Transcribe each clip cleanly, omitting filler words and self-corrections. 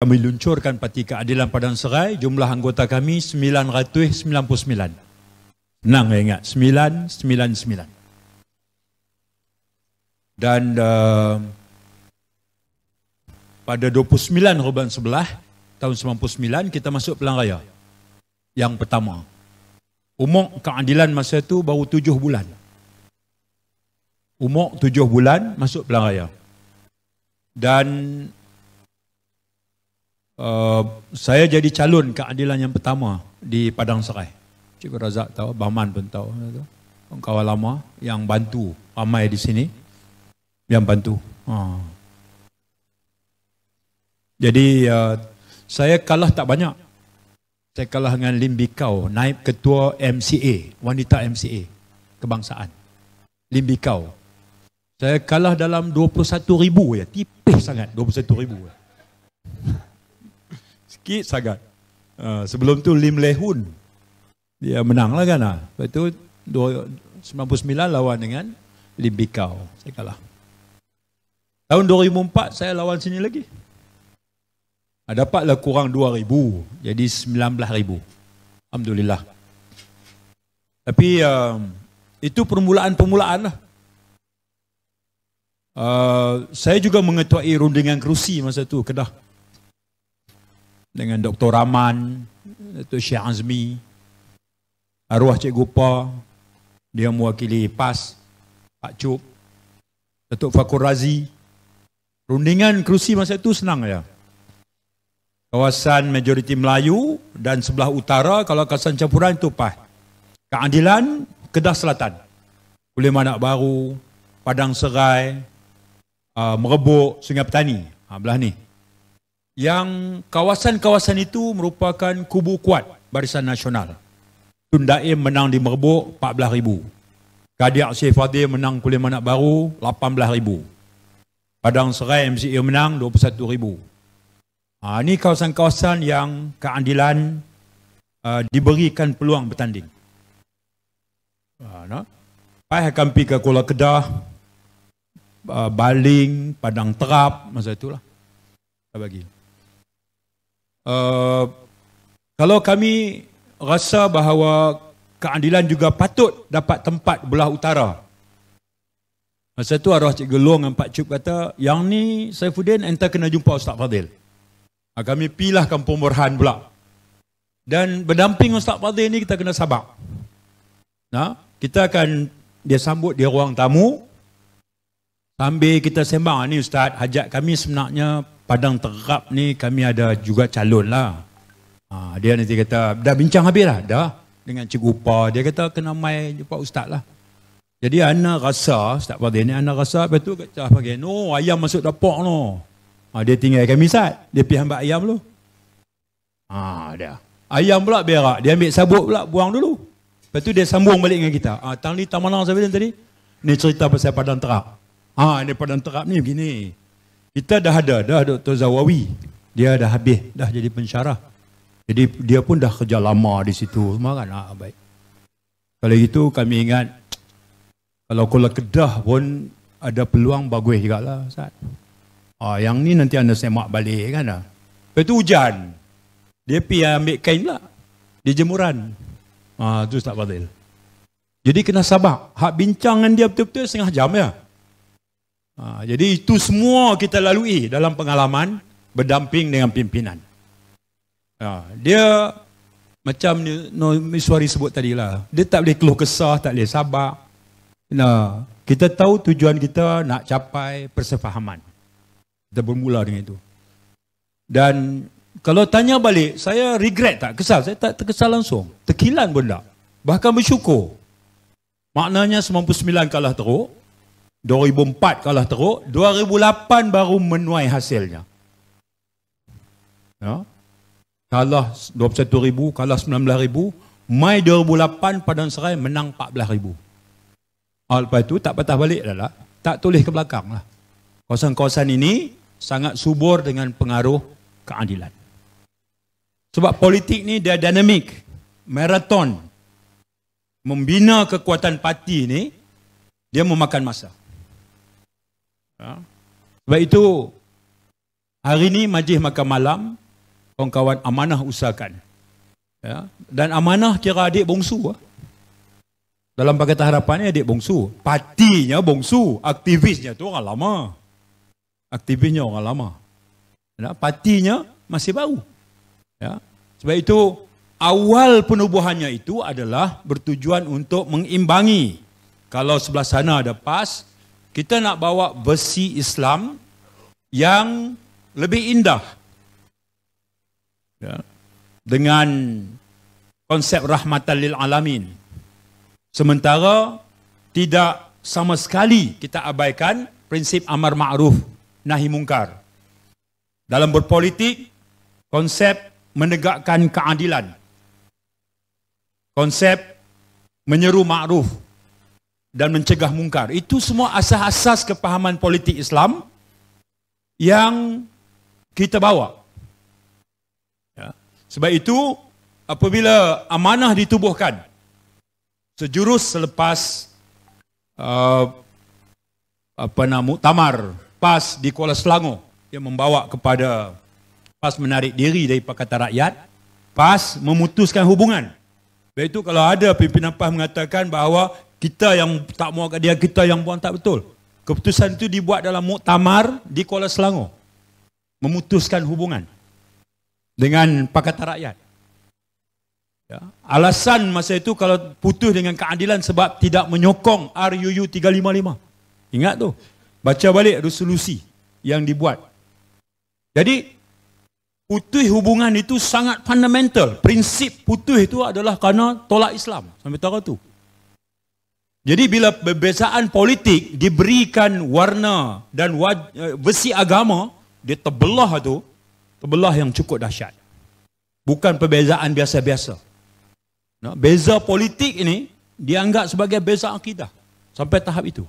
kami luncurkan Parti Keadilan Padang Serai, jumlah anggota kami 999. Senang ya ingat, 999. Dan pada 29 Ramadan 11 tahun 99 kita masuk pilihan raya yang pertama. Umur keadilan masa itu baru 7 bulan. Umur 7 bulan masuk pilihan raya. Dan saya jadi calon keadilan yang pertama di Padang Serai. Cikgu Razak tahu, Bahman pun tahu. Kawan lama yang bantu ramai di sini. Yang bantu. Jadi saya kalah tak banyak. Saya kalah dengan Lim Bikau, naib ketua MCA, wanita MCA kebangsaan. Lim Bikau. Saya kalah dalam 21,000 ya, tipis sangat 21,000. Sikit sangat. Sebelum tu Lim Lehun, dia menang lah kan. Lepas tu 99 lawan dengan Lim Bikau. Saya kalah. Tahun 2004 saya lawan sini lagi. Dapatlah kurang 2,000. Jadi 19,000. Alhamdulillah. Tapi itu permulaan-permulaan lah. Saya juga mengetuai rundingan kerusi masa tu, Kedah. Dengan Dr. Rahman, Datuk Syekh Azmi, arwah Cik Gupa, dia mewakili PAS, Pak Cuk, Datuk Fakur Razi. Rundingan kerusi masa itu senang ya. Kawasan majoriti Melayu dan sebelah utara, kalau kawasan campuran itu PAS. Keadilan, Kedah Selatan. Kulim Anak Baru, Padang Serai, Merebuk, Sungai Petani. Belah ni. Yang kawasan-kawasan itu merupakan kubu kuat Barisan Nasional. Tun Daim menang di Merebuk 14,000. Kadiak Syekh Fadil menang Kulim Anak Baru 18,000. Padang Serai MCA menang 21,000. Ini kawasan-kawasan yang keadilan diberikan peluang bertanding. Pai akan pergi ke Kuala Kedah, Baling, Padang Terap, masa itulah. Saya bagi. Kalau kami rasa bahawa keadilan juga patut dapat tempat belah utara. Masa tu arwah Cik Gelong dan Pak Cuk kata, yang ni Saifuddin enta kena jumpa Ustaz Fadil. Kami pilah Kampung Borhan pula. Dan berdamping Ustaz Fadil ni kita kena sabar. Kita akan dia sambut di ruang tamu. Sambil kita sembang, ni Ustaz, hajat kami sebenarnya Padang Terap ni kami ada juga calon lah. Dia nanti kata, dah bincang habis lah? Dah. Dengan Cikgu Upa. Dia kata, kena mai jumpa Ustaz lah. Jadi anak rasa, Ustaz Fadil ni anak rasa, lepas tu kata Fadil, no, ayam masuk dapur no. Dia tinggal kami Ustaz. Dia pergi ambil ayam dulu. Dia. Ayam pula berak. Dia ambil sabuk pula, buang dulu. Lepas tu dia sambung balik dengan kita. Tang ni tak mana Saifuddin tadi? Ni cerita pasal Padang Terap. Ni Padang Terap ni begini. Kita dah ada Dr. Zawawi. Dia dah habis, dah jadi pensyarah. Jadi dia pun dah kerja lama di situ. Semua kan? Baik. Kalau itu kami ingat, kalau Kuala Kedah pun ada peluang bagus juga lah Ustaz. Yang ni nanti anda semak balik kan. Lepas tu hujan. Dia pergi ambil kain pula. Di jemuran. Tu Ustaz Fadil. Jadi kena sabar. Hak bincang dengan dia betul-betul setengah jam ya. Jadi itu semua kita lalui dalam pengalaman berdamping dengan pimpinan. Dia macam Miswari sebut tadi lah. Dia tak boleh keluh kesah, tak boleh sabar. Kita tahu tujuan kita nak capai persefahaman. Kita bermula dengan itu. Dan kalau tanya balik, saya regret tak? Kesal? Saya tak terkesal langsung. Terkilan pun tak. Bahkan bersyukur. Maknanya 99 kalah teruk. 2004 kalah teruk. 2008 baru menuai hasilnya. Kalah 21,000, kalah 19,000. Mai 2008 Padang Serai menang 14,000. Lepas itu tak patah balik dah lah. Tak tulis ke belakang lah. Kawasan-kawasan ini sangat subur dengan pengaruh keadilan. Sebab politik ni dia dinamik, maraton. Membina kekuatan parti ni, dia memakan masa. Sebab itu, Hari ni majlis makan malam, kawan-kawan amanah usahakan. Ya. Dan amanah kira adik bongsu. Dalam Pakatan Harapan ni adik bongsu. Partinya bongsu, aktivisnya tu orang lama. Aktivisnya orang lama. Ya. Partinya masih baru. Ya. Sebab itu awal penubuhannya itu adalah bertujuan untuk mengimbangi. Kalau sebelah sana ada PAS, kita nak bawa versi Islam yang lebih indah. Ya. Dengan konsep rahmatan lil alamin. Sementara tidak sama sekali kita abaikan prinsip amar ma'ruf nahi mungkar. Dalam berpolitik, konsep menegakkan keadilan. Konsep menyeru ma'ruf dan mencegah mungkar. Itu semua asas-asas kepahaman politik Islam yang kita bawa. Ya. Sebab itu, apabila amanah ditubuhkan, sejurus selepas muktamar PAS di Kuala Selangor yang membawa kepada PAS menarik diri dari Pakatan Rakyat, PAS memutuskan hubungan. Sebab itu kalau ada pimpinan PAS mengatakan bahawa kita yang tak mau kat dia, kita yang buang, tak betul. Keputusan itu dibuat dalam muktamar di Kuala Selangor. Memutuskan hubungan dengan Pakatan Rakyat. Ya. Alasan masa itu kalau putus dengan keadilan sebab tidak menyokong RUU 355. Ingat tu. Baca balik resolusi yang dibuat. Jadi, putus hubungan itu sangat fundamental. Prinsip putus itu adalah kerana tolak Islam. Sampai tahu tu. Jadi bila perbezaan politik diberikan warna dan versi agama, dia terbelah tu, terbelah yang cukup dahsyat. Bukan perbezaan biasa-biasa. Nah, beza politik ini dianggap sebagai beza akidah. Sampai tahap itu.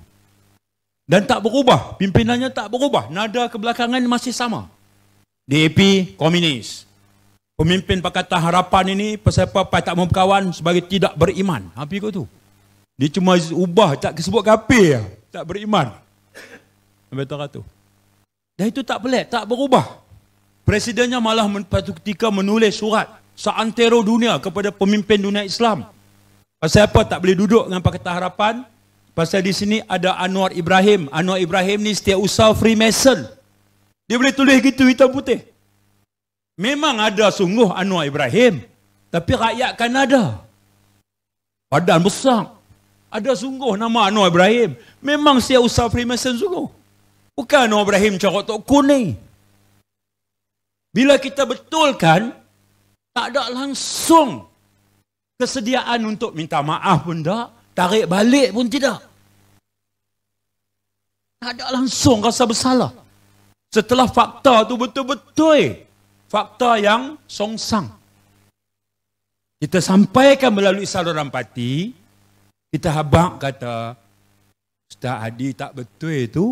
Dan tak berubah. Pimpinannya tak berubah. Nada kebelakangan masih sama. DAP, komunis. Pemimpin Pakatan Harapan ini, peserta tak mau berkawan sebagai tidak beriman. Apa ikut tu? Dia cuma ubah, tak sebut kafir. Tak beriman. Sampai tahap tu. Dan itu tak pelik, tak berubah. Presidennya malah pada ketika menulis surat seantero dunia kepada pemimpin dunia Islam. Pasal apa tak boleh duduk dengan Pakatan Harapan? Pasal di sini ada Anwar Ibrahim. Anwar Ibrahim ni setiausaha Freemason. Dia boleh tulis gitu hitam putih. Memang ada sungguh Anwar Ibrahim. Tapi rakyat kan ada. Badan besar. Ada sungguh nama Anwar Ibrahim. Memang setiausaha Freemason sungguh. Bukan Anwar Ibrahim corok tok kuning. Bila kita betulkan, tak ada langsung kesediaan untuk minta maaf pun tak, tarik balik pun tidak. Tak ada langsung rasa bersalah. Setelah fakta tu betul-betul fakta yang songsang. Kita sampaikan melalui saluran parti, kita habaq kata, Ustaz Hadi tak betul itu.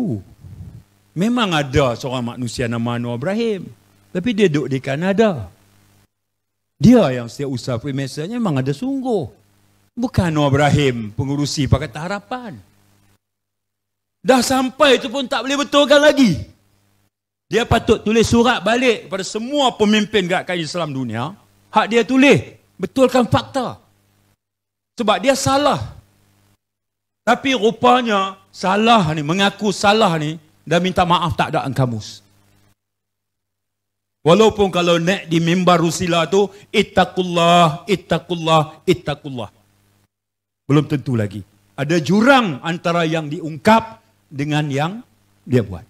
Memang ada seorang manusia nama Anwar Ibrahim, tapi dia duduk di Kanada. Dia yang setiausaha Freemasonnya memang ada sungguh. Bukan Anwar Ibrahim, pengurusi Pakatan Harapan. Dah sampai itu pun tak boleh betulkan lagi. Dia patut tulis surat balik kepada semua pemimpin gerakan Islam dunia. Hak dia tulis, betulkan fakta. Sebab dia salah. Tapi rupanya salah ni, mengaku salah ni, dan minta maaf tak ada dalam kamus. Walaupun kalau naik di mimbar Rusila tu, ittaqullah, ittaqullah, ittaqullah. Belum tentu lagi. Ada jurang antara yang diungkap dengan yang dia buat.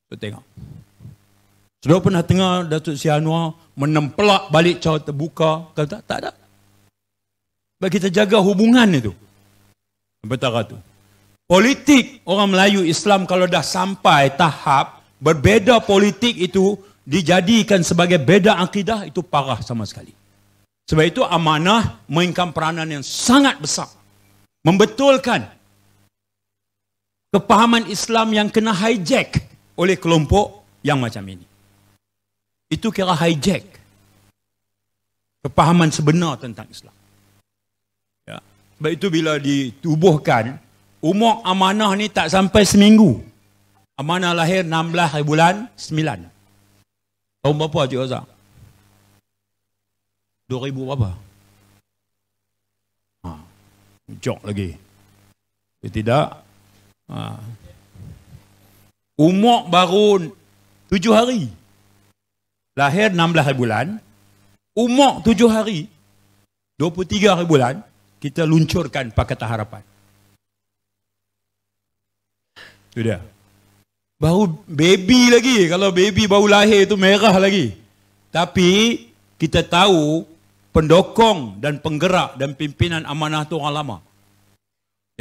Kita tengok. Sudah pernah tengok Datuk Seri Anwar menempelak balik cara terbuka? Kata tak ada. Sebab kita jaga hubungan itu. Betara tu. Politik orang Melayu Islam kalau dah sampai tahap berbeza politik itu dijadikan sebagai beza akidah, itu parah sama sekali. Sebab itu amanah mainkan peranan yang sangat besar. Membetulkan kepahaman Islam yang kena hijack oleh kelompok yang macam ini. Itu kira hijack kepahaman sebenar tentang Islam. Ya. Sebab itu bila ditubuhkan, umur amanah ni tak sampai seminggu. Amanah lahir 16 hari bulan 9. Tahun berapa Cik Razak? 2000 berapa? Jok lagi. Tidak. Umur baru 7 hari. Lahir 16 hari bulan. Umur 7 hari. 23 hari bulan. Kita luncurkan Pakatan Harapan. Itu dia. Baru baby lagi. Kalau baby baru lahir itu merah lagi. Tapi kita tahu pendokong dan penggerak dan pimpinan amanah itu orang lama.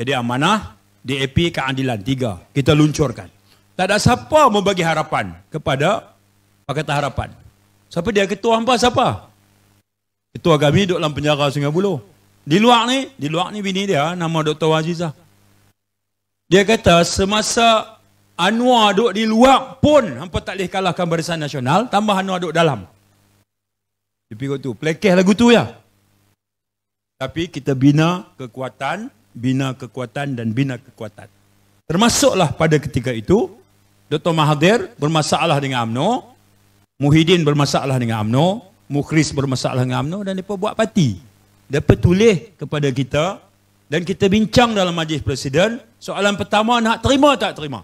Jadi amanah, DAP, keadilan. 3. Kita luncurkan. Tak ada siapa mau bagi harapan kepada Pakatan Harapan. Siapa dia? Ketua hampa siapa? Ketua kami duduk dalam penjara Sungai Buloh. Di luar ni bini dia, nama Dr. Azizah. Dia kata semasa Anwar duduk di luar pun hampa tak boleh kalahkan Barisan Nasional, tambah Anwar duduk dalam. Dia pergi tu, pelekeh lagu tu ya. Tapi kita bina kekuatan dan bina kekuatan. Termasuklah pada ketika itu, Dr. Mahathir bermasalah dengan UMNO, Muhyiddin bermasalah dengan UMNO, Mukhris bermasalah dengan UMNO, dan mereka buat parti. Mereka tulis kepada kita, dan kita bincang dalam Majlis Presiden, soalan pertama, nak terima tak terima?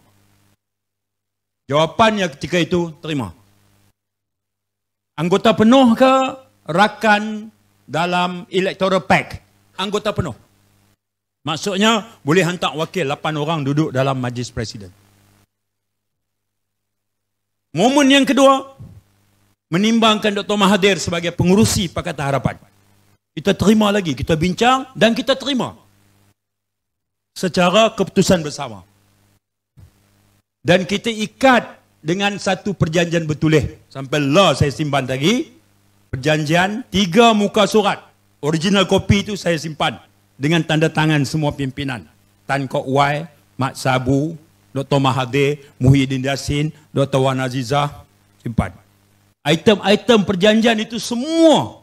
Jawapannya ketika itu, terima. Anggota penuh ke rakan dalam electoral pack? Anggota penuh. Maksudnya, boleh hantar wakil 8 orang duduk dalam Majlis Presiden. Momen yang kedua, menimbangkan Dr. Mahathir sebagai pengurusi Pakatan Harapan. Kita terima lagi, kita bincang dan kita terima. Secara keputusan bersama. Dan kita ikat dengan satu perjanjian bertulis. Sampai lah saya simpan lagi. Perjanjian 3 muka surat. Original kopi itu saya simpan. Dengan tanda tangan semua pimpinan. Tan Kok Wai, Mat Sabu, Dr. Mahathir, Muhyiddin Yassin, Dr. Wan Azizah, simpan. Item-item perjanjian itu semua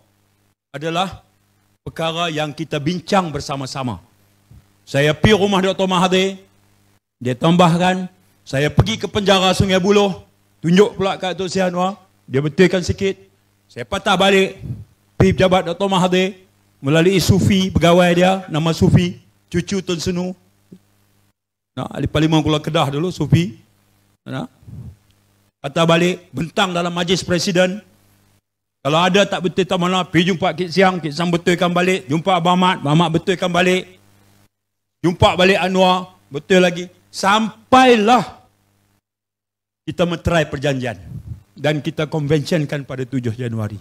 adalah perkara yang kita bincang bersama-sama. Saya pergi rumah Dr. Mahathir, dia tambahkan, saya pergi ke penjara Sungai Buloh, tunjuk pula kat Datuk Seri Anwar, dia betulkan sikit, saya patah balik, pergi pejabat Dr. Mahathir, melalui Sufi, pegawai dia, nama Sufi, cucu Tun Senu. Ahli Parlimen Kuala Kedah dulu, Sufi. Patah balik, bentang dalam Majlis Presiden. Kalau ada tak betul tak mana, pergi jumpa Kit Siang betulkan balik. Jumpa Abang Ahmad betulkan balik. Jumpa balik Anwar, betul lagi. Sampailah kita meterai perjanjian. Dan kita konvensyenkan pada 7 Januari.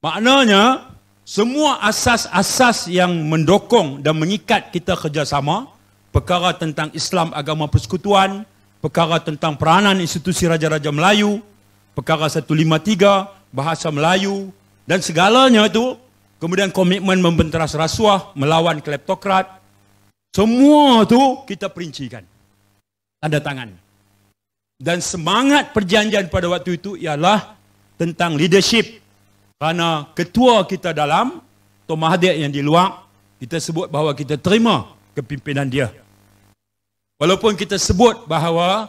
Maknanya, semua asas-asas yang mendokong dan mengikat kita kerjasama, perkara tentang Islam agama persekutuan, perkara tentang peranan institusi Raja-Raja Melayu, perkara 153, bahasa Melayu, dan segalanya itu, kemudian komitmen membenteras rasuah, melawan kleptokrat, semua itu kita perincikan. Tanda tangan. Dan semangat perjanjian pada waktu itu ialah tentang leadership. Kerana ketua kita dalam, Dr. Mahathir yang di luar, kita sebut bahawa kita terima kepimpinan dia. Walaupun kita sebut bahawa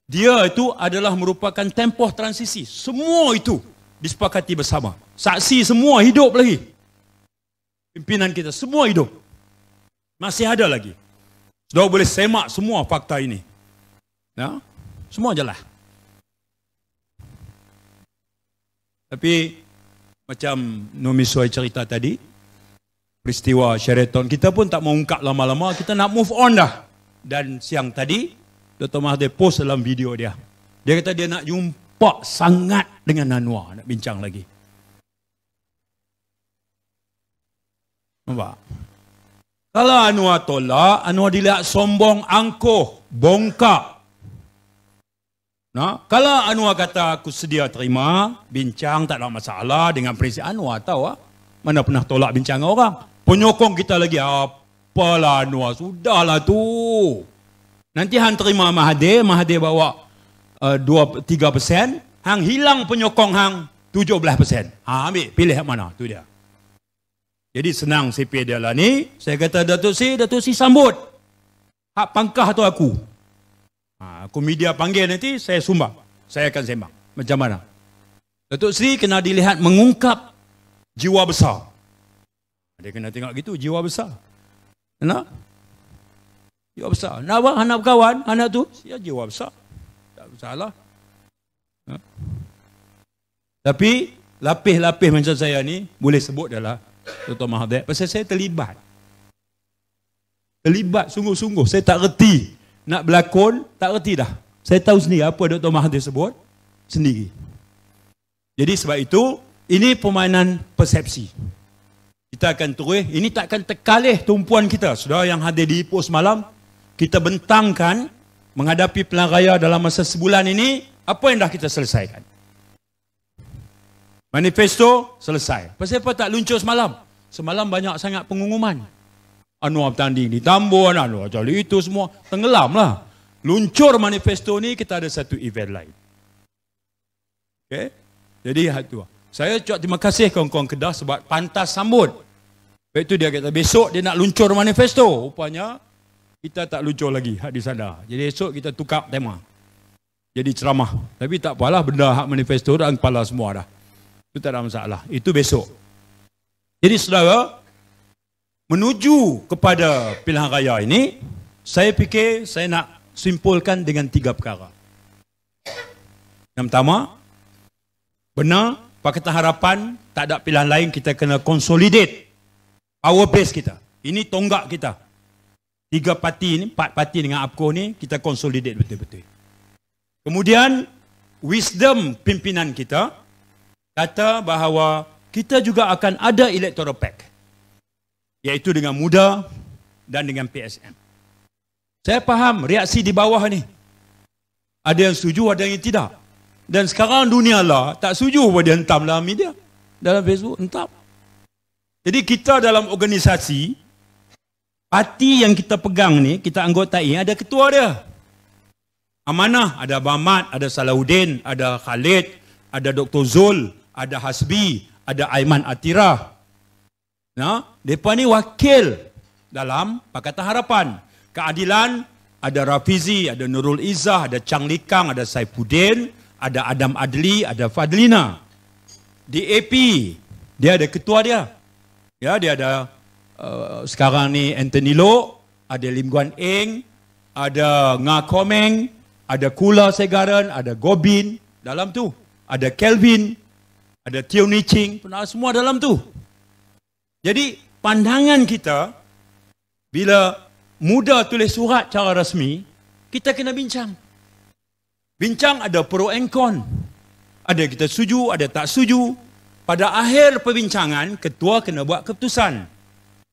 dia itu adalah merupakan tempoh transisi. Semua itu disepakati bersama. Saksi semua hidup lagi. Pimpinan kita semua hidup. Masih ada lagi. Sudah boleh semak semua fakta ini. Ya? Semua jelas. Tapi macam Nomi Suai cerita tadi, peristiwa Sheraton, kita pun tak mau ungkap lama-lama, kita nak move on dah. Dan siang tadi, Dr. Mahathir post dalam video dia. Dia kata dia nak jumpa sangat dengan Anwar, nak bincang lagi. Nampak? Kalau Anwar tolak, Anwar dilihat sombong, angkuh, bongkak. Nah, kalau Anwar kata aku sedia terima, bincang tak ada masalah dengan prinsip Anwar, tahu ah? Mana pernah tolak bincang orang. Penyokong kita lagi, apalah Anwar, sudahlah tu. Nanti hang terima Mahathir bawa 2-3%, hang hilang penyokong hang 17%. Ambil, pilih yang mana, tu dia. Jadi senang CP dia lah ni. Saya kata Datuk Si sambut. Hak pangkah tu aku. Aku media panggil nanti, saya sumbang. Saya akan sembang. Macam mana? Datuk Seri kena dilihat mengungkap jiwa besar. Dia kena tengok gitu, jiwa besar. Kena? Jiwa besar. Nak apa? Anak berkawan, anak tu, ya jiwa besar. Tak salah. Tapi, lapis-lapis macam saya ni, boleh sebut dah lah, Dr. Mahathir, pasal saya terlibat. Terlibat sungguh-sungguh. Saya tak reti nak berlakon, tak reti dah. Saya tahu sendiri apa Dr. Mahathir sebut, sendiri. Jadi sebab itu, ini permainan persepsi. Kita akan terus, ini takkan terkalih tumpuan kita. Saudara yang hadir di Ipoh semalam, kita bentangkan menghadapi pilihan raya dalam masa sebulan ini, apa yang dah kita selesaikan. Manifesto, selesai. Pasal apa tak luncur semalam? Semalam banyak sangat pengumuman. Anwar bertanding di Tambun, Anwar cari itu semua. Tenggelam lah. Luncur manifesto ni, kita ada satu event lain. Okay? Jadi, itu. Saya ucap terima kasih kawan-kawan Kedah sebab pantas sambut. Lepas itu dia kata, besok dia nak luncur manifesto. Rupanya, kita tak luncur lagi di sana. Jadi esok kita tukar tema. Jadi ceramah. Tapi tak apalah, benda hak manifesto dah kepala semua dah. Itu tak ada masalah. Itu besok. Jadi saudara, menuju kepada pilihan raya ini, saya fikir saya nak simpulkan dengan 3 perkara. Yang pertama, benar, Pakatan Harapan tak ada pilihan lain, kita kena consolidate power base kita. Ini tonggak kita. 3 parti ni, 4 parti dengan APCO ni, kita consolidate betul-betul. Kemudian, wisdom pimpinan kita kata bahawa kita juga akan ada electoral pact, iaitu dengan MUDA dan dengan PSM. Saya faham reaksi di bawah ni. Ada yang setuju, ada yang tidak. Dan sekarang dunia lah tak setuju pun dia hentam dalam media, dalam Facebook, hentam. Jadi kita dalam organisasi, parti yang kita pegang ni, kita anggotai, ada ketua dia. Amanah, ada Abang Ahmad, ada Salahuddin, ada Khalid, ada Dr. Zul, ada Hasbi, ada Aiman Atira. Nah, mereka ni wakil dalam Pakatan Harapan. Keadilan, ada Rafizi, ada Nurul Izzah, ada Chang Likang, ada Saifuddin, ada Adam Adli, ada Fadlina. Di AP, dia ada ketua dia. Ya, dia ada sekarang ni Anthony Loh, ada Lim Guan Eng, ada Nga Komeng, ada Kula Segaran, ada Gobin dalam tu, ada Kelvin, ada Teo Ni Ching, semua dalam tu. Jadi pandangan kita bila MUDA tulis surat cara rasmi, kita kena bincang. Bincang ada pro and con. Ada kita setuju, ada tak setuju. Pada akhir perbincangan, ketua kena buat keputusan.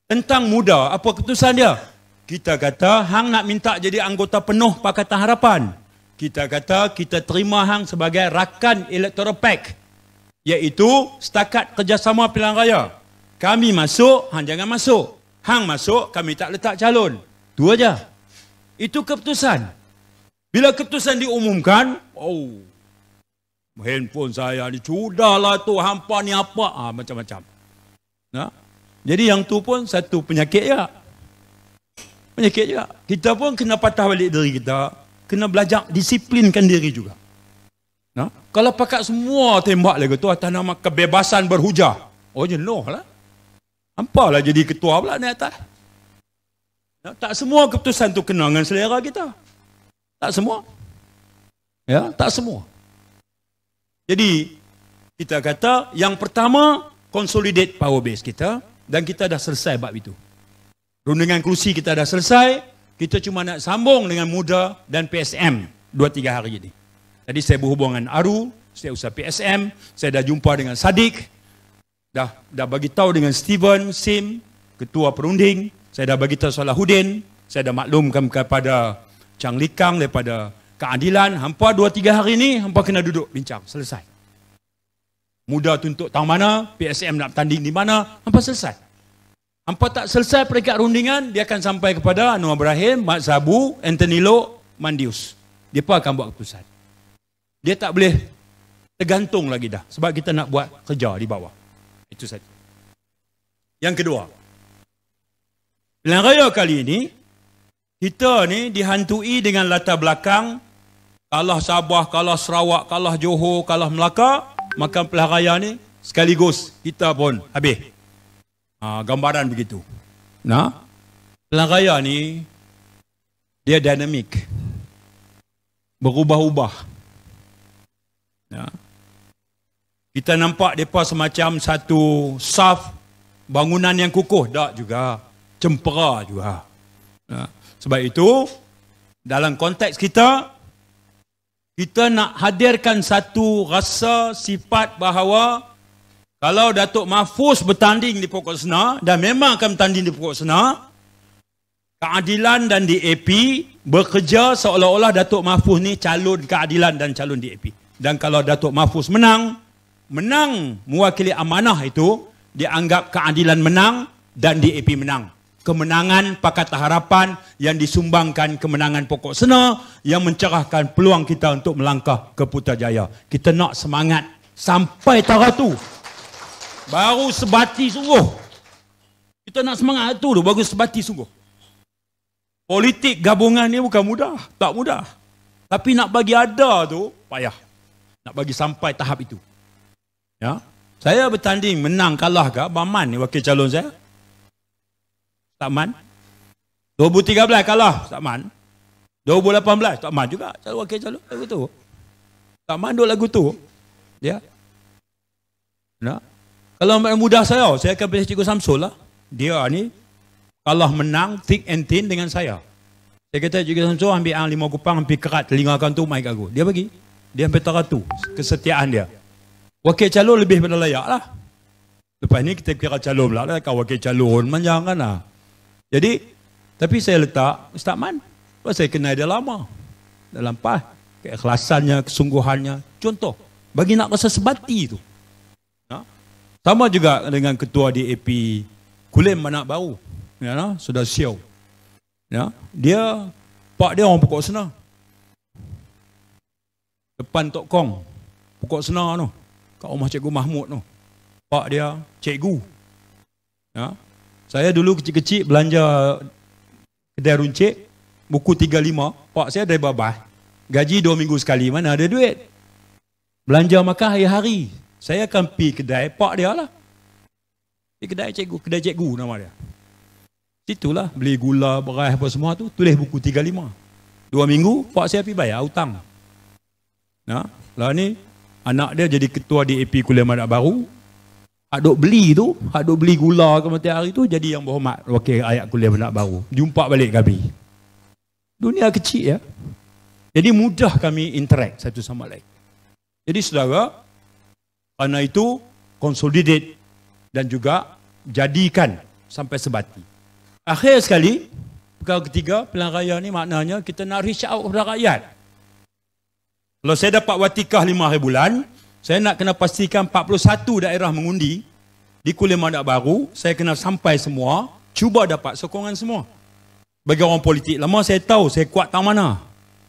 Tentang MUDA, apa keputusan dia? Kita kata, hang nak minta jadi anggota penuh Pakatan Harapan. Kita kata, kita terima hang sebagai rakan electoral pact. Iaitu, setakat kerjasama pilihan raya. Kami masuk, hang jangan masuk. Hang masuk, kami tak letak calon. Itu aja. Itu keputusan. Bila keputusan diumumkan, handphone saya ni, sudahlah tu, hampa ni apa? Macam-macam. Nah? Jadi yang tu pun satu penyakit juga. Penyakit juga. Kita pun kena patah balik diri kita. Kena belajar disiplinkan diri juga. Nah? Kalau pakat semua tembak lagi tu atas nama kebebasan berhujah. Jenuh lah. Hampalah jadi ketua pula ni atas. Nah, tak semua keputusan tu kena dengan selera kita. Tak semua. Ya, tak semua. Jadi, kita kata yang pertama, consolidate power base kita. Dan kita dah selesai bab itu. Rundingan kerusi kita dah selesai. Kita cuma nak sambung dengan MUDA dan PSM 2-3 hari ini. Tadi saya berhubung dengan Aru, saya usah PSM, saya dah jumpa dengan Sadiq, dah bagi tahu dengan Steven Sim, ketua perunding, saya dah bagi tahu Salahuddin, saya dah maklumkan kepada Chang Likang daripada Keadilan, hampa 2-3 hari ini hampa kena duduk bincang, selesai. MUDA tuntut tang mana, PSM nak bertanding di mana, hampa selesai. Hampa tak selesai peringkat rundingan, dia akan sampai kepada Anwar Ibrahim, Mat Sabu, Anthony Loh, Mandius. Dia pun akan buat keputusan. Dia tak boleh tergantung lagi dah, sebab kita nak buat kerja di bawah. Itu saja. Yang kedua, pilihan raya kali ini, kita ni dihantui dengan latar belakang kalah Sabah, kalah Sarawak, kalah Johor, kalah Melaka, maka pilihan raya ni sekaligus kita pun habis. Gambaran begitu. Nah, pilihan raya ni dia dinamik, berubah-ubah. Ya. Kita nampak mereka semacam satu saf bangunan yang kukuh, tak juga, cempera juga. Ya. Sebab itu, dalam konteks kita nak hadirkan satu rasa sifat bahawa kalau Datuk Mahfuz bertanding di pokok senar, dan memang akan bertanding di pokok senar, Keadilan dan DAP bekerja seolah-olah Datuk Mahfuz ni calon Keadilan dan calon DAP. Dan kalau Datuk Mahfuz menang mewakili amanah itu, dianggap Keadilan menang dan DAP menang. Kemenangan Pakatan Harapan yang disumbangkan kemenangan pokok senar yang mencerahkan peluang kita untuk melangkah ke Putrajaya. Kita nak semangat sampai taraf tu. Baru sebati sungguh. Kita nak semangat tu baru sebati sungguh. Politik gabungan ni bukan mudah, tak mudah. Tapi nak bagi ada tu payah. Nak bagi sampai tahap itu. Ya. Saya bertanding menang kalah ke Abang Man ni wakil calon saya. Tak Man. 2013 kalah tak Man. 2018 tak Man juga calon wakil calon lagu tu. Tak Man duk lagu tu. Ya. Nah. Kalau mudah saya akan pilih Cikgu Samsul lah. Dia ni kalah menang thick and thin dengan saya. Saya kata Cikgu Samsul ambil 5 kupang hampir kerat telinga kan tu mai kat aku. Dia bagi. Dia hampir teratu kesetiaan dia. Wakil calon lebih pada layak lah. Lepas ni kita kira calon pula lah. Kau wakil calon manjang kan lah. Jadi, tapi saya letak Ustaz Man. Sebab saya kenal dia lama. Dalam PAS. Keikhlasannya, kesungguhannya. Contoh. Bagi nak rasa sebati tu. Ha? Sama juga dengan ketua DAP Kulim Manak Baru. Ya, no? Sudah siau. Ya? Dia, pak dia orang pokok senar. Depan Tok Kong. Pokok senar tu. Kat rumah Cikgu Mahmud tu. Pak dia cikgu. Ya? Saya dulu kecil-kecil belanja kedai runcit, buku 35, pak saya dari Babah. Gaji 2 minggu sekali, mana ada duit. Belanja makan hari-hari. Saya akan pergi kedai pak dia lah. Kedai cikgu nama dia. Situlah beli gula, beras apa semua tu, tulis buku 35. 2 minggu pak saya pergi bayar hutang. Nah, lah ni anak dia jadi ketua DAP Kuliah Manak Baru. Hak duk beli gula ke mati hari tu jadi yang berhormat wakil rakyat Kuliah Manak Baru. Jumpa balik kami. Dunia kecil ya. Jadi mudah kami interact satu sama lain. Jadi saudara, kerana itu consolidate dan juga jadikan sampai sebati. Akhir sekali, perkara ketiga, pilihan raya ni maknanya kita nak reach out kepada rakyat. Kalau saya dapat watikah 5 hari bulan, saya nak kena pastikan 41 daerah mengundi di Kuliah Manak Baru, saya kena sampai semua, cuba dapat sokongan semua. Bagi orang politik lama, saya tahu saya kuat tak mana.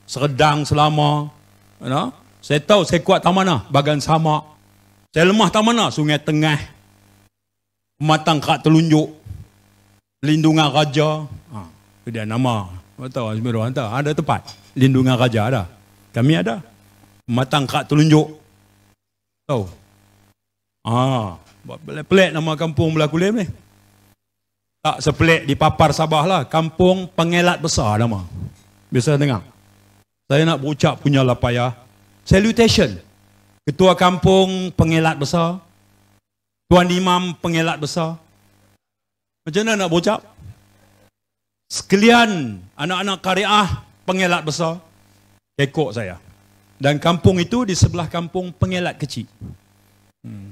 Serdang selama, you know? Saya tahu saya kuat tak mana, Bagan Samak. Saya lemah tak mana, Sungai Tengah, Pematang Kerak Telunjuk, Lindungan Raja. Itu dia nama. Tahu semua orang tahu. Ada tempat Lindungan Raja ada. Kami ada. Pematang Kerak Telunjuk. Tahu? Pelik nama kampung belah Kulim ni. Tak sepelik di Papar Sabah lah. Kampung Pengelat Besar nama. Biasa dengar. Saya nak berucap punya lapayah. Salutation. Ketua Kampung Pengelat Besar. Tuan Imam Pengelat Besar. Macam mana nak berucap? Sekalian anak-anak Kariah Pengelat Besar. Kekok saya. Dan kampung itu di sebelah kampung Pengelat Kecil.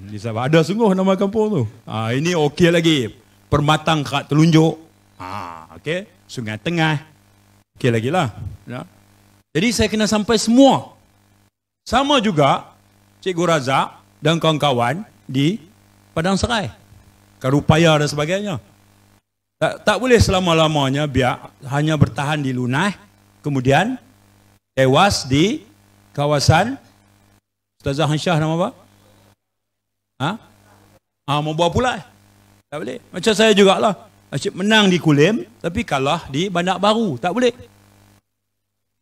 Di Sabah. Ada sungguh nama kampung tu. Ini okey lagi. Permatang Kerak Telunjuk. Okey. Sungai Tengah. Okey lagi lah. Ya. Jadi saya kena sampai semua. Sama juga Cikgu Razak dan kawan-kawan di Padang Serai. Karupaya dan sebagainya. Tak boleh selama-lamanya biar hanya bertahan di Lunai. Kemudian tewas di kawasan Ustazah Hansyah nama apa? Mau bawa pula. Tak boleh. Macam saya jugalah. Asyik menang di Kulim, tapi kalah di Bandar Baru. Tak boleh.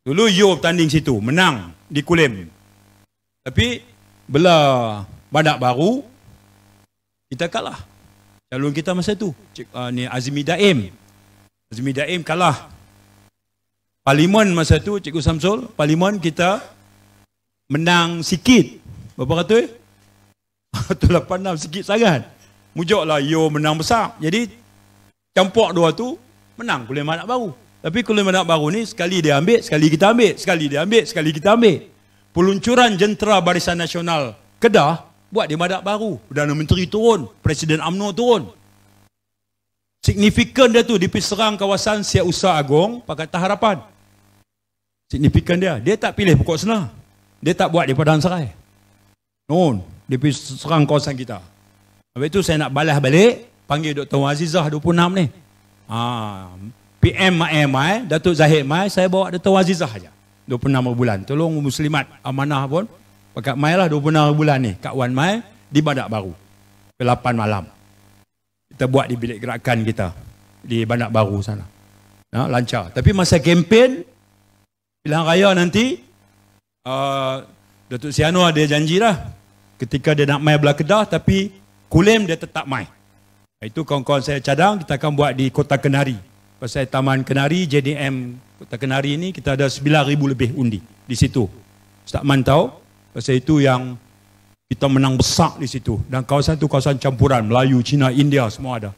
Dulu Yo bertanding situ, menang di Kulim. Tapi bila Bandar Baru kita kalah. Calon kita masa tu ni Azmi Daim. Azmi Daim kalah. Parlimen masa tu Cikgu Samsul, parlimen kita menang sikit. Berapa ratus? 186 sikit sangat. Mujuklah Yo menang besar. Jadi campur dua tu menang Kulim Bandar Baru. Tapi Kulim Bandar Baru ni sekali dia ambil, sekali kita ambil, sekali dia ambil, sekali kita ambil. Peluncuran jentera Barisan Nasional Kedah buat di Bandar Baru. Perdana Menteri turun, Presiden UMNO turun. Signifikan dia tu, dia pergi serang kawasan Siap Usaha Agong Pakatan Harapan. Signifikan dia, dia tak pilih Pokok Senah. Dia tak buat di Padang Serai. Dia pergi serang kawasan kita. Habis itu saya nak balas balik, panggil Dr. Azizah 26 ni. PM MI, Datuk Zahid Mai, saya bawa Dr. Azizah aja. 26 bulan. Tolong Muslimat amanah pun, pakat Mai lah 26 bulan ni. Kak Wan Mai di Bandar Baru. Ke 8 malam. Kita buat di bilik gerakan kita. Di Bandar Baru sana. Lancar. Tapi masa kempen, pilihan raya nanti, Datuk Sianwar dia janji lah. Ketika dia nak mai belah Kedah, tapi Kulim dia tetap mai. Itu kawan-kawan saya cadang, kita akan buat di Kota Kenari. Pasal Taman Kenari, JDM Kota Kenari ni, kita ada 9,000 lebih undi di situ. Ustaz Man tahu, pasal itu yang kita menang besar di situ. Dan kawasan itu kawasan campuran, Melayu, Cina, India, semua ada.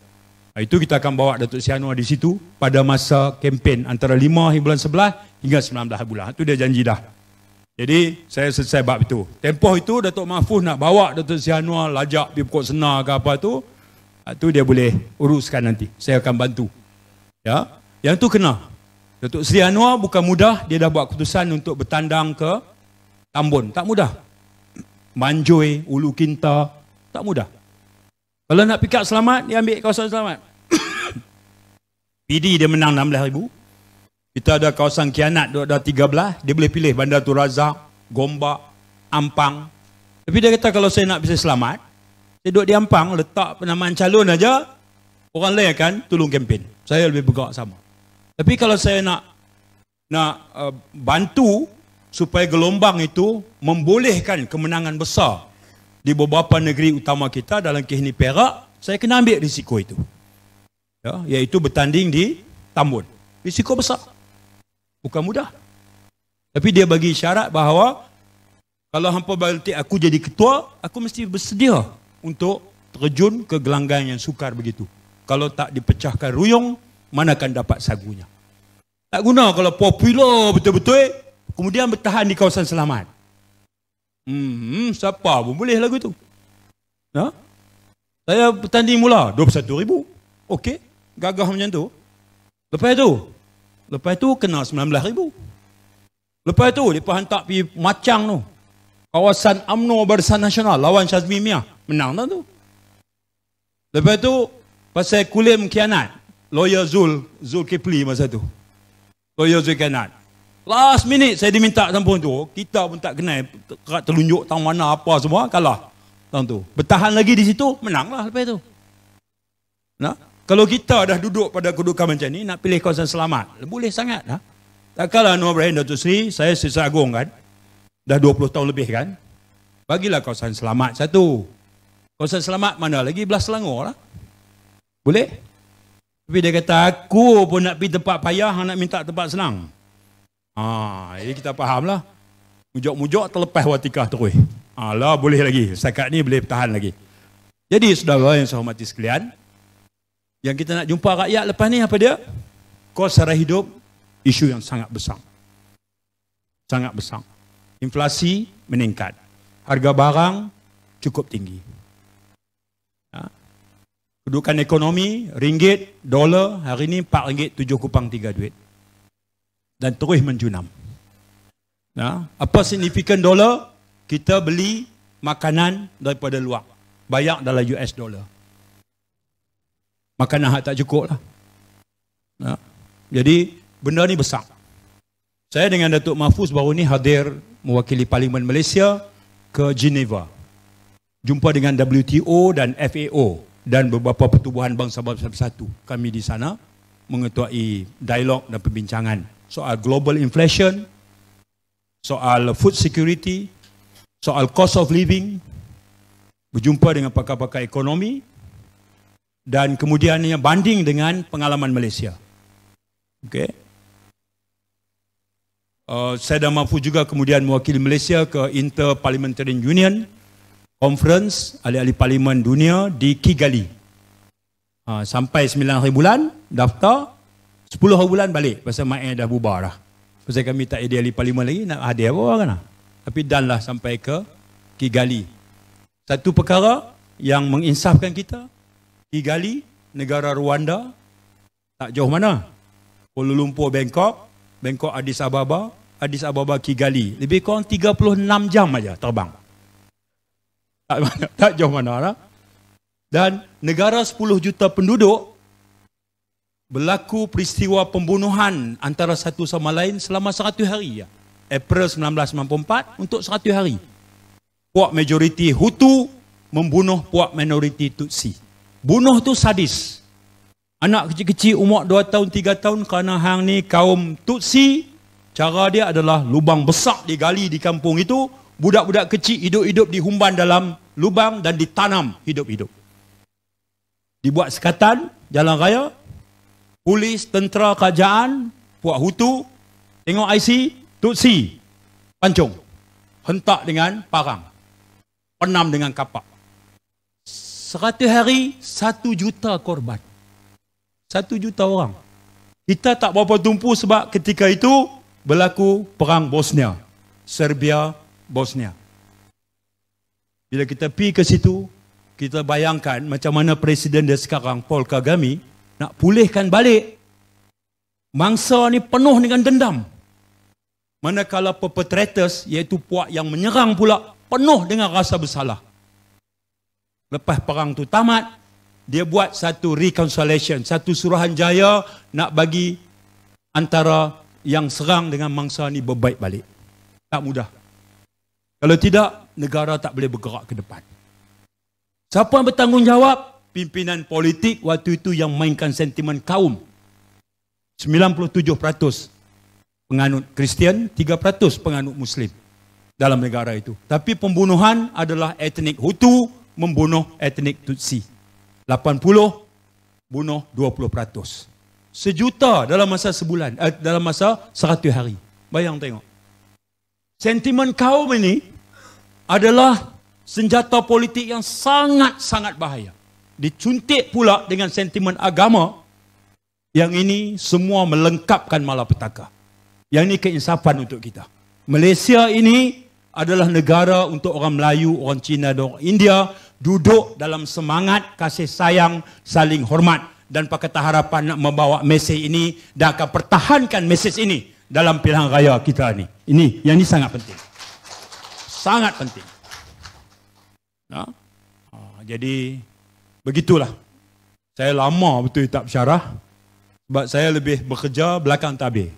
Itu kita akan bawa Datuk Sianwar di situ pada masa kempen antara 5 bulan 11 hingga 19 bulan. Itu dia janji dah. Jadi saya selesai bab itu. Tempoh itu Datuk Mahfuz nak bawa Datuk Sianwar lajak pergi Pokok Senah ke apa tu, itu dia boleh uruskan nanti. Saya akan bantu. Ya, yang tu kena. Datuk Seri Anwar bukan mudah, dia dah buat keputusan untuk bertandang ke Tambun. Tak mudah. Manjoi, Ulu Kinta, tak mudah. Kalau nak pick up Selamat, dia ambil kawasan Selamat. PD dia menang 16,000. Kita ada kawasan Kianat, dia ada 13. Dia boleh pilih Bandar Tun Razak, Gombak, Ampang. Tapi dia kata kalau saya nak bisa Selamat, saya duduk di Ampang, letak penamaan calon aja, orang lain akan tolong kempen. Saya lebih bergerak sama. Tapi kalau saya nak bantu supaya gelombang itu membolehkan kemenangan besar di beberapa negeri utama kita dalam kes ni Perak, saya kena ambil risiko itu. Ya, iaitu bertanding di Tambun. Risiko besar. Bukan mudah. Tapi dia bagi syarat bahawa kalau hampa berhenti aku jadi ketua, aku mesti bersedia untuk terjun ke gelanggang yang sukar begitu. Kalau tak dipecahkan ruyung, mana akan dapat sagunya. Tak guna kalau popular betul-betul, kemudian bertahan di kawasan Selamat. Siapa pun boleh lagu tu. Ha? Saya bertanding mula 21,000. Okey, gagah macam tu. Lepas tu kena 19,000. Lepas tu dia hantar pergi Macang tu. Kawasan UMNO Barisan Nasional lawan Syazmi Miah. Menang tak tu. Lepas tu pasal Kulim Kianat, lawyer Zulkifli masa tu. Lawyer Zul Kianat. Last minute saya diminta tampun tu. Kita pun tak kenal terlunjuk tang mana apa semua, kalah. Tang tu. Bertahan lagi di situ, menanglah lepas tu. Nah, kalau kita dah duduk pada kedudukan macam ni, nak pilih kawasan Selamat, boleh sangat. Tak kalah Anwar Ibrahim Datuk Seri, saya Sisa Agong kan. Dah 20 tahun lebih kan. Bagilah kawasan Selamat satu. Kawasan Selamat mana lagi? Belah Selangor lah. Boleh? Tapi dia kata, aku pun nak pergi tempat payah, nak minta tempat senang. Jadi kita faham lah. Mujok-mujok terlepas watikah terus. Lah boleh lagi. Setakat ni boleh bertahan lagi. Jadi saudara yang saya hormati sekalian, yang kita nak jumpa rakyat lepas ni apa dia? Kos sara hidup, isu yang sangat besar. Sangat besar. Inflasi meningkat. Harga barang cukup tinggi. Kedudukan ekonomi, ringgit, dolar, hari ini RM4.7/3 duit. Dan terus menjunam. Apa signifikan dolar? Kita beli makanan daripada luar. Bayar dalam US dollar. Makanan tak cukup lah. Jadi, benda ni besar. Saya dengan Datuk Mahfuz baru ni hadir mewakili Parlimen Malaysia ke Geneva. Jumpa dengan WTO dan FAO. Dan beberapa pertubuhan bangsa-bangsa bersatu. Kami di sana mengetuai dialog dan perbincangan soal global inflation, soal food security, soal cost of living, berjumpa dengan pakar-pakar ekonomi, dan kemudiannya banding dengan pengalaman Malaysia. Okay. Saya dah mampu juga kemudian mewakili Malaysia ke Inter-Parliamentarian Union Conference ahli-ahli parlimen dunia di Kigali. Sampai 9 hari bulan, daftar, 10 hari bulan balik, pasal Main dah bubar dah. Pasal kami tak ada ahli parlimen lagi, nak hadir apa orang kan? Tapi dan lah sampai ke Kigali. Satu perkara yang menginsafkan kita, Kigali, negara Rwanda, tak jauh mana. Kuala Lumpur, Bangkok, Bangkok, Addis Ababa, Addis Ababa, Kigali. Lebih kurang 36 jam aja terbang. Tak jauh mana lah. Dan negara 10 juta penduduk, berlaku peristiwa pembunuhan antara satu sama lain selama 100 hari. April 1994 untuk 100 hari. Puak majoriti Hutu membunuh puak minoriti Tutsi. Bunuh tu sadis. Anak kecil-kecil umur 2 tahun, 3 tahun, kerana hang ni kaum Tutsi, cara dia adalah lubang besar digali di kampung itu, budak-budak kecil hidup-hidup dihumban dalam lubang dan ditanam hidup-hidup. Dibuat sekatan, jalan raya, polis, tentera, kerajaan, puak Hutu, tengok IC, Tutsi, pancung, hentak dengan parang, penam dengan kapak. 100 hari, 1 juta korban. 1 juta orang. Kita tak berapa tumpu sebab ketika itu berlaku perang Bosnia. Serbia, Bosnia. Bila kita pergi ke situ, kita bayangkan macam mana presiden dia sekarang, Paul Kagame, nak pulihkan balik. Mangsa ni penuh dengan dendam. Manakala perpetrators, iaitu puak yang menyerang pula, penuh dengan rasa bersalah. Lepas perang tu tamat, dia buat satu reconciliation, satu suruhanjaya nak bagi antara yang serang dengan mangsa ni berbaik balik. Tak mudah. Kalau tidak, negara tak boleh bergerak ke depan. Siapa yang bertanggungjawab? Pimpinan politik waktu itu yang mainkan sentimen kaum. 97% penganut Kristian, 3% penganut Muslim dalam negara itu. Tapi pembunuhan adalah etnik Hutu membunuh etnik Tutsi. 80 bunuh 20%. Sejuta dalam masa sebulan, dalam masa 100 hari. Bayang tengok. Sentimen kaum ini adalah senjata politik yang sangat-sangat bahaya. Dicuntik pula dengan sentimen agama, yang ini semua melengkapkan malapetaka. Yang ini keinsafan untuk kita. Malaysia ini adalah negara untuk orang Melayu, orang Cina dan orang India, duduk dalam semangat kasih sayang, saling hormat, dan Pakatan Harapan nak membawa mesej ini dan akan pertahankan mesej ini dalam pilihan raya kita ini. Yang ini sangat penting. Sangat penting. Jadi begitulah. Saya lama betul tak bersyarah sebab saya lebih bekerja belakang tabir.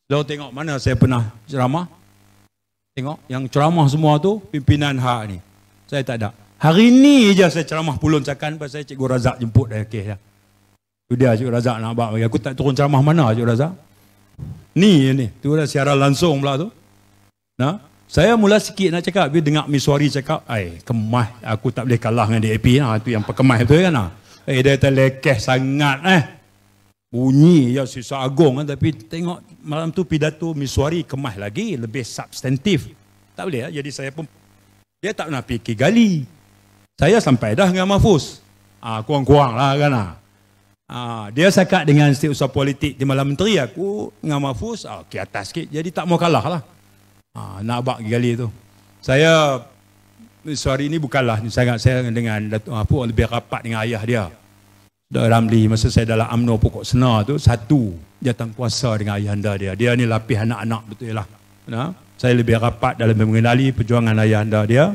Kalau tengok mana saya pernah ceramah, tengok yang ceramah semua tu pimpinan hak ni. Saya tak ada. Hari ni je saya ceramah Pulun Sakan pasal Cikgu Razak jemput dah kes dah. Tu dia Cikgu Razak nak abang bagi. Aku tak turun ceramah mana Cikgu Razak. Ni. Tu dah siaran langsung pula tu. Nah, saya mula sikit nak cakap, bila dengar Miswari cakap, kemah, aku tak boleh kalah dengan DAP lah. Tu yang pekemah betul kan lah. Dia terlekeh sangat bunyi ya susah agung kan. Tapi tengok malam tu pidato Miswari kemah lagi, lebih substantif. Tak boleh lah. Jadi saya pun, dia tak pernah pergi Kigali. Saya sampai dah dengan Mahfuz. Kurang-kurang lah kan lah. Dia cakap dengan setiausaha politik di Malam Menteri, aku dengan Mahfuz, ke atas sikit. Jadi tak mau kalah lah. Nak abak Kigali tu. Saya, Miswari ni bukanlah sangat saya dengan Datuk Mahfuz lebih rapat dengan ayah dia. Datuk Ramli, masa saya dalam UMNO Pokok Senar tu, satu jawatan kuasa dengan ayahanda dia. Dia ni lapis anak-anak betul lah. Saya lebih rapat dalam mengenali perjuangan ayahanda dia.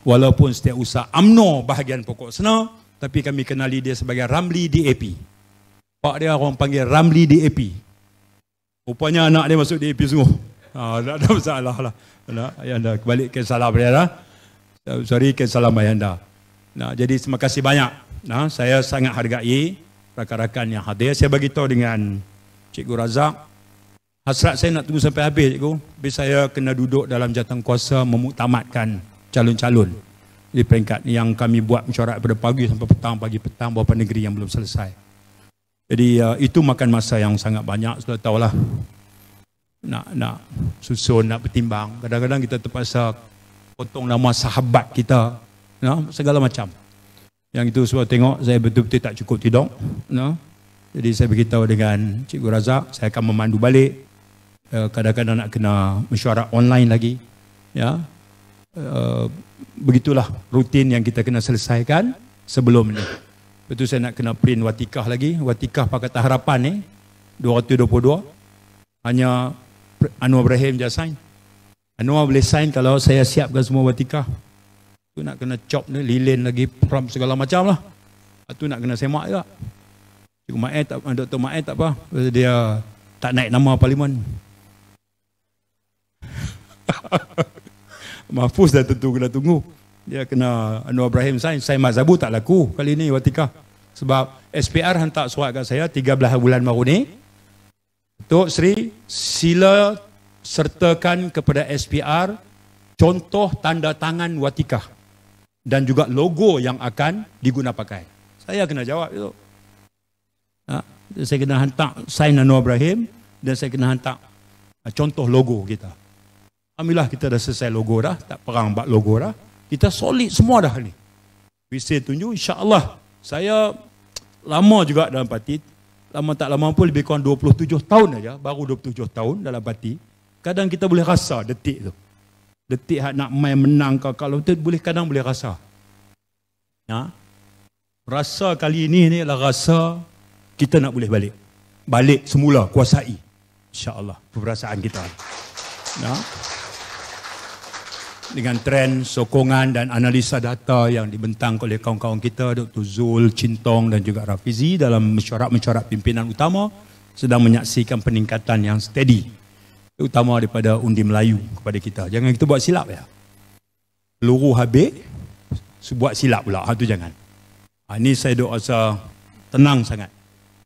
Walaupun setiap usaha UMNO bahagian Pokok Senar, tapi kami kenali dia sebagai Ramli DAP. Pak dia orang panggil Ramli DAP. Rupanya anak dia masuk DAP sungguh. Tak ada masalah lah. Ayahanda balik ke salam dia lah. Sorry ke salam ayahanda. Jadi terima kasih banyak. Saya sangat hargai rakan-rakan yang hadir. Saya bagi tahu dengan Cikgu Razak, Hasrat saya nak tunggu sampai habis, cikgu. Tapi saya kena duduk dalam jawatankuasa memuktamadkan calon-calon di peringkat yang kami buat mesyuarat pada pagi sampai petang, pagi petang, beberapa negeri yang belum selesai. Jadi itu makan masa yang sangat banyak, sudah tahulah. Nak susun, nak bertimbang. Kadang-kadang kita terpaksa potong nama sahabat kita, segala macam. Yang itu sebab tengok saya betul-betul tak cukup tidur. Jadi saya beritahu dengan Cikgu Razak, saya akan memandu balik. Kadang-kadang nak kena mesyuarat online lagi. Ya. Begitulah rutin yang kita kena selesaikan sebelum ni. Betul saya nak kena print watikah lagi. Watikah Pakatan Harapan ni 222. Hanya Anwar Ibrahim je sign. Anwar boleh sign kalau saya siapkan semua watikah. Tu nak kena chop ni, lilin lagi, pram segala macam lah. Tu nak kena semak juga. Cikgu Ma'ed, Dr. Ma'ed tak apa. Dia tak naik nama parlimen. Mahfuz dah tentu kena tunggu. Dia kena Anwar Ibrahim sign Mazhabu tak laku kali ni watikah. Sebab SPR hantar surat kat saya 13 bulan baru ni. Tok Sri, sila sertakan kepada SPR contoh tanda tangan watikah dan juga logo yang akan diguna pakai. Saya kena jawab itu. Saya kena hantar sign Anwar Ibrahim dan saya kena hantar contoh logo kita. Alhamdulillah kita dah selesai logo dah, tak perang buat logo dah. Kita solid semua dah ni. Visi tunjuk, insya-Allah. Saya lama juga dalam parti. Lama tak lama pun lebih kurang 27 tahun aja, baru 27 tahun dalam parti. Kadang kita boleh rasa detik tu. Detik nak main menang kalau tu boleh kadang boleh rasa. Rasa kali ini ni adalah rasa kita nak boleh balik. Balik semula kuasai. Insya-Allah perasaan kita. Dengan trend, sokongan dan analisa data yang dibentang oleh kawan-kawan kita, Dr. Zul, Cintong dan juga Rafizi dalam mesyuarat pimpinan utama sedang menyaksikan peningkatan yang steady, terutama daripada undi Melayu kepada kita. Jangan kita buat silap ya. Peluru habis, buat silap pula. Itu jangan. Ini saya duk rasa tenang sangat.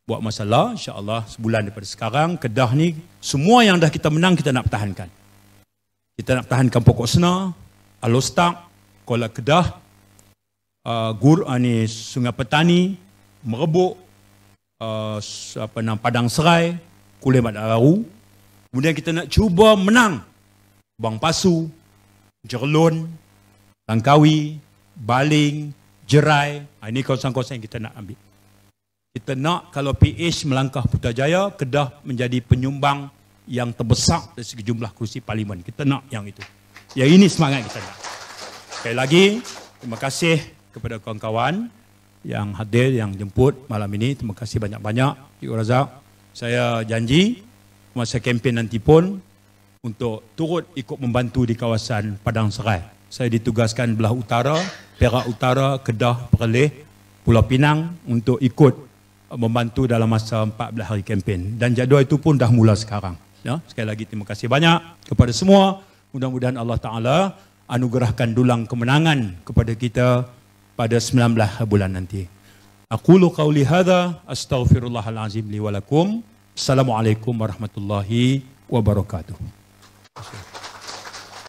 Buat masalah, insya-Allah sebulan daripada sekarang, Kedah ni, semua yang dah kita menang kita nak pertahankan. Kita nak pertahankan Pokok Sena, Alostak, Kuala Kedah, Sungai Petani, Merebuk, Padang Serai, Kulim Badak Baru. Kemudian kita nak cuba menang Bang Pasu, Jerlun, Langkawi, Baling, Jerai. Ini kawasan-kawasan yang kita nak ambil. Kita nak kalau PH melangkah Putrajaya, Kedah menjadi penyumbang yang terbesar dari segi jumlah kursi parlimen. Kita nak yang itu. Yang ini semangat kita nak. Sekali lagi, terima kasih kepada kawan-kawan yang hadir, yang jemput malam ini. Terima kasih banyak-banyak, Cikgu Razak. Saya janji masa kempen nanti pun untuk turut ikut membantu di kawasan Padang Serai. Saya ditugaskan belah utara, Perak Utara, Kedah, Perlis, Pulau Pinang untuk ikut membantu dalam masa 14 hari kempen. Dan jadual itu pun dah mula sekarang. Ya, sekali lagi terima kasih banyak kepada semua. Mudah-mudahan Allah Ta'ala anugerahkan dulang kemenangan kepada kita pada 19 bulan nanti. Aqulu qawli hadha astaghfirullahalazim li walakum. Assalamualaikum warahmatullahi wabarakatuh.